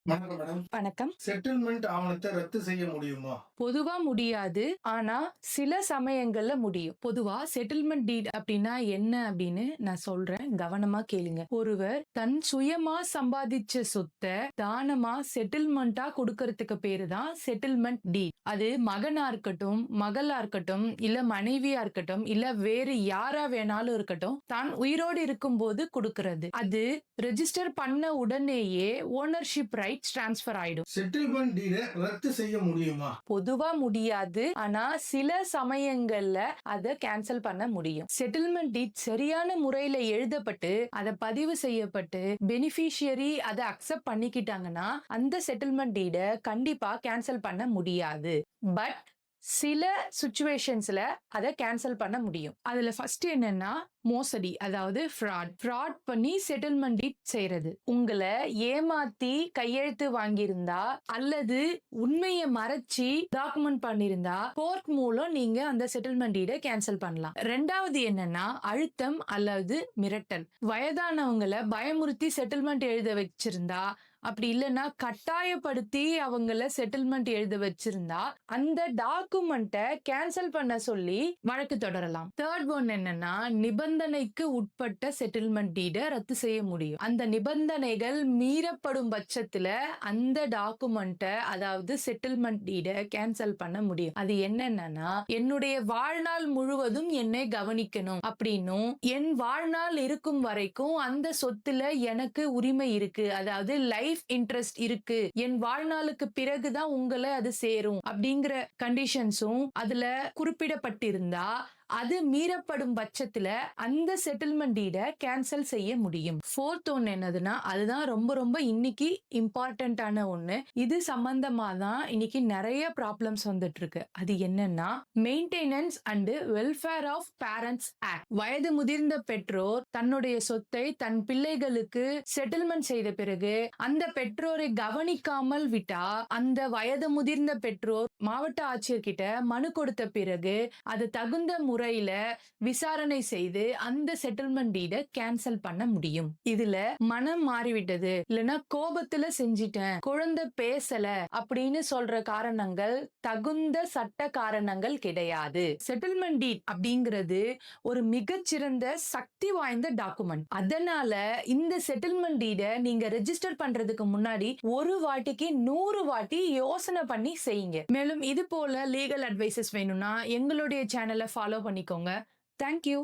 வணக்கம் மேடம். வணக்கம். செட்டில்மெண்ட் ஆவணத்தை ரத்து செய்ய முடியுமா? பொதுவா முடியாது. ஆனா, சில சமயங்கள்ல முடியும். பொதுவா செட்டில்மெண்ட் டீட் அப்டின்னா என்ன அப்டின்னு நான் சொல்றேன். கவனமா கேளுங்க. ஒருவர் தன் சுயமா சம்பாதிச்ச சொத்த தானமா செட்டில்மெண்ட்டா குடுக்கறதுக்கு பேரு தான் செட்டில்மெண்ட் டீட். அது மகனா இருக்கட்டும், மகளா இருக்கட்டும், இல்ல மனைவியா இருக்கட்டும், இல்ல வேறு யாரா வேணாலும் இருக்கட்டும், தான் உயிரோடு இருக்கும்போது குடுக்கறது. அது ரெஜிஸ்டர் பண்ண உடனேயே ஓனர்ஷிப் ரைட்ஸ் ட்ரான்ஸ்ஃபர் ஆயிடும். செட்டில்மெண்ட் டீட ரத்து செய்ய முடியுமா? பொதுவா முடியாது. ஆனா சில சமயங்கள்ல அத கேன்சல் பண்ண முடியும். செட்டில்மெண்ட் டீட் சரியான முறையில எழுதப்பட்டு அத பதிவு செய்யப்பட்டு பெனிஃபிஷியரி அத அக்செப்ட் பண்ணிக்கிட்டாங்கன்னா அந்த செட்டில்மெண்ட் டீட கண்டிப்பா கேன்சல் பண்ண முடியாது. பட் சில சிச்சுவேஷன்ஸ்ல அத கேன்சல் பண்ண முடியும். அதுல ஃபர்ஸ்ட் என்னன்னா மோசடி, அதாவது ஃப்ராட் பண்ணி செட்டில்மெண்ட் டீட் செய்யறது. உங்களை ஏமாத்தி கையெழுத்து வாங்கியிருந்தா அல்லது உண்மையை மறைச்சி டாக்குமெண்ட் பண்ணிருந்தா கோர்ட் மூலம் நீங்க அந்த செட்டில்மெண்ட் டீட கேன்சல் பண்ணலாம். ரெண்டாவது என்னன்னா அழுத்தம் அல்லது மிரட்டல். வயதானவங்களை பயமுறுத்தி செட்டில்மெண்ட் எழுத வச்சிருந்தா, அப்படி இல்லைன்னா கட்டாயப்படுத்தி அவங்கள செட்டில்மெண்ட் எழுத வச்சிருந்தா அந்த டாக்குமெண்ட்டை கேன்சல் பண்ண சொல்லி வழக்கு தொடரலாம். தேர்ட் ஒன் என்னன்னா நிபந்தனைக்கு உட்பட்ட செட்டில்மெண்ட் டீட ரத்து செய்ய முடியும். அந்த நிபந்தனைகள் மீறப்படும் பட்சத்துல அந்த டாக்குமெண்ட்டை, அதாவது செட்டில்மெண்ட் டீட கேன்சல் பண்ண முடியும். அது என்னன்னா, என்னுடைய வாழ்நாள் முழுவதும் என்னை கவனிக்கணும் அப்படின்னும், என் வாழ்நாள் இருக்கும் வரைக்கும் அந்த சொத்துல எனக்கு உரிமை இருக்கு, அதாவது லைஃப் இன்ட்ரெஸ்ட் இருக்கு, என் வாழ்நாளுக்கு பிறகுதான் உங்களை அது சேரும் அப்படிங்கிற கண்டிஷன்ஸும் அதுல குறிப்பிடப்பட்டிருந்தா அது மீறப்படும் பட்சத்துல அந்த செட்டில்மெண்ட் டீட கேன்சல் செய்ய முடியும். ஃபோர்த் ஒன்னு என்னதுன்னா, அதுதான் ரொம்ப ரொம்ப இன்னைக்கு இம்பார்ட்டன்டான ஒண்ணு. இது சம்பந்தமா தான் இன்னைக்கு நிறைய ப்ராப்ளம்ஸ் வந்துட்டு இருக்கு. அது என்னன்னா maintenance and welfare of parents act. வயது முதிர்ந்த பெற்றோர் தன்னுடைய சொத்தை தன் பிள்ளைகளுக்கு செட்டில்மெண்ட் செய்த பிறகு அந்த பெற்றோரை கவனிக்காமல் விட்டா அந்த வயது முதிர்ந்த பெற்றோர் மாவட்ட ஆட்சியர் கிட்ட மனு கொடுத்த பிறகு அது தகுந்த முறையில விசாரணை செய்து அந்த செட்டில்மெண்ட் டீட கேன்சல் பண்ண முடியும். இதுல மனம் மாறிவிட்டது, இல்லைன்னா கோபத்துல செஞ்சிட்டேன், குழந்தை பேசல அப்படின்னு சொல்ற காரணங்கள் தகுந்த சட்ட காரணங்கள் கிடையாது. செட்டில்மெண்ட் டீட் அப்படிங்கிறது ஒரு மிகச்சிறந்த சக்தி வாய்ந்த டாக்குமெண்ட். அதனால இந்த செட்டில்மெண்ட் டீட நீங்க ரெஜிஸ்டர் பண்றதுக்கு முன்னாடி ஒரு வாட்டிக்கு 100 வாட்டி யோசனை பண்ணி செய்யுங்க. மேலும் இது போல லீகல் அட்வைசஸ் வேணும்னா எங்களுடைய சேனலை ஃபாலோ பண்ணிக்கோங்க. தேங்க்யூ.